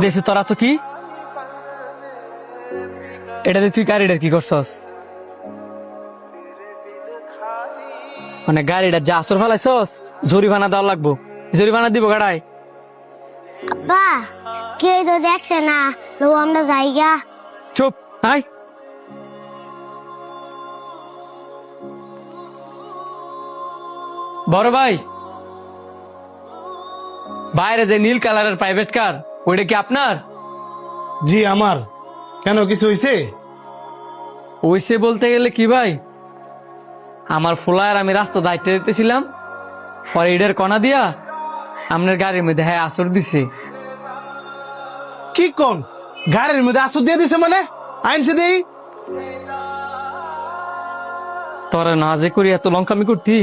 দেশে তোরা তো কি এটা তুই গাড়িটার কি করছস? মানে গাড়িটা যা আসর ফেলাইছস জরিমানা দেওয়া লাগবো। জরিমানা দিব গাড়ায়। আব্বা কেউ তো দেখছে না, লো আমরা যাইগা। চুপ আয়। বড় ভাই, বাইরে যে নীল কালারের প্রাইভেট কার ওইটা কি আপনার? জি আমার। কেন, কিছু হয়েছে? ওইসে বলতে গেলে কি ভাই, আমার ফ্লায়ার আমি রাস্তা দায়িত্ব দিতেছিলাম, পরে ইডের কণা দিয়া আপনার গাড়ির মধ্যে হ্যাঁ আসর দিছে। কি কোন গাড়ির মধ্যে আসর দিয়ে দিছে? মানে আইনছে দেই তোরা না যে করি এত লঙ্কামি করতি,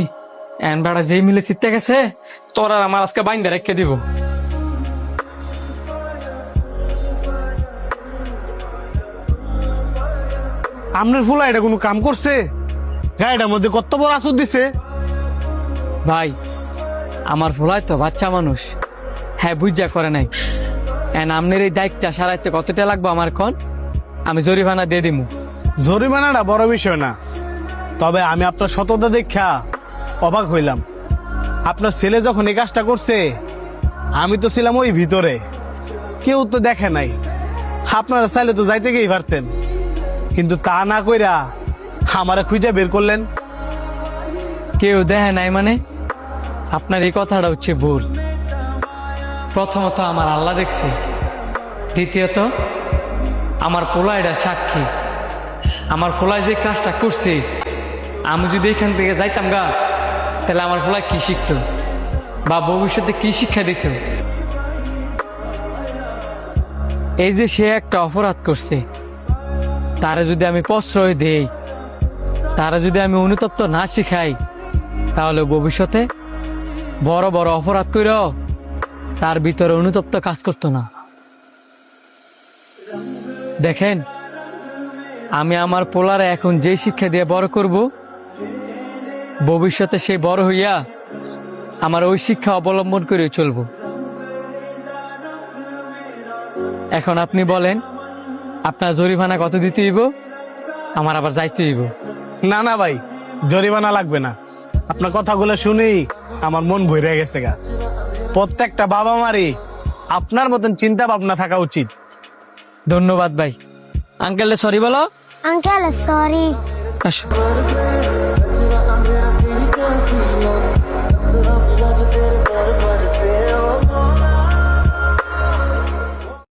এন বেড়া যেই মিলে চিত্তে গেছে তোরা আমার আজকে বাইন্দা রেখে দিব। আপনার ফুলা এটা কোনো কাম করছে? গাড়িটার মধ্যে কত বড় আসর দিছে? ভাই আমার ফ্লায় তো বাচ্চা মানুষ, হ্যাঁ বুঝা করে নাই। এন আপনার এই দায়িত্বটা সারাইতে কতটা লাগবে আমার কোন, আমি জরিমানা দিয়ে দিমু। জরিমানাটা বড় বিষয় না, তবে আমি আপনার সততা দেখা অবাক হইলাম। আপনার ছেলে যখন এই কাজটা করছে আমি তো ছিলাম ওই ভিতরে, কেউ তো দেখে নাই। আপনারা চাইলে তো যাইতে গিয়েই পারতেন, কিন্তু তা না কইরা আমারে খুঁজে বের করলেন। কেউ দেখে নাই মানে? আপনার এই কথাটা হচ্ছে ভুল। প্রথমত আমার আল্লাহ দেখছে, দ্বিতীয়ত আমার পোলা এটা সাক্ষী। আমার পোলায় যে কাজটা করছে, আমি যদি এখান থেকে যাইতাম গা, তাহলে আমার পোলায় কি শিখতো বা ভবিষ্যতে কি শিক্ষা দিত? এই যে সে একটা অপরাধ করছে, তারা যদি আমি প্রশ্রয় দেই, তারা যদি আমি অনুতপ্ত না শিখাই, তাহলে ভবিষ্যতে বড় বড় অপরাধ কইরাও তার ভিতরে অনুতপ্ত কাজ করতো না। দেখেন, আমি আমার পোলারে এখন যে শিক্ষা দিয়ে বড় করব, ভবিষ্যতে সে বড় হইয়া আমার ওই শিক্ষা অবলম্বন করে চলব। এখন আপনি বলেন, আপনার জরিমানা কত দিতে হইব, আমার আবার যাইতে হইব? না না ভাই, জরিমানা লাগবে না। আপনার কথাগুলো শুনেই আমার মন ভরে গেছে গা। প্রত্যেকটা বাবা মারই আপনার মতন চিন্তা ভাবনা থাকা উচিত। ধন্যবাদ ভাই। আঙ্কেলে সরি বলো। Uncle sorry. আসো।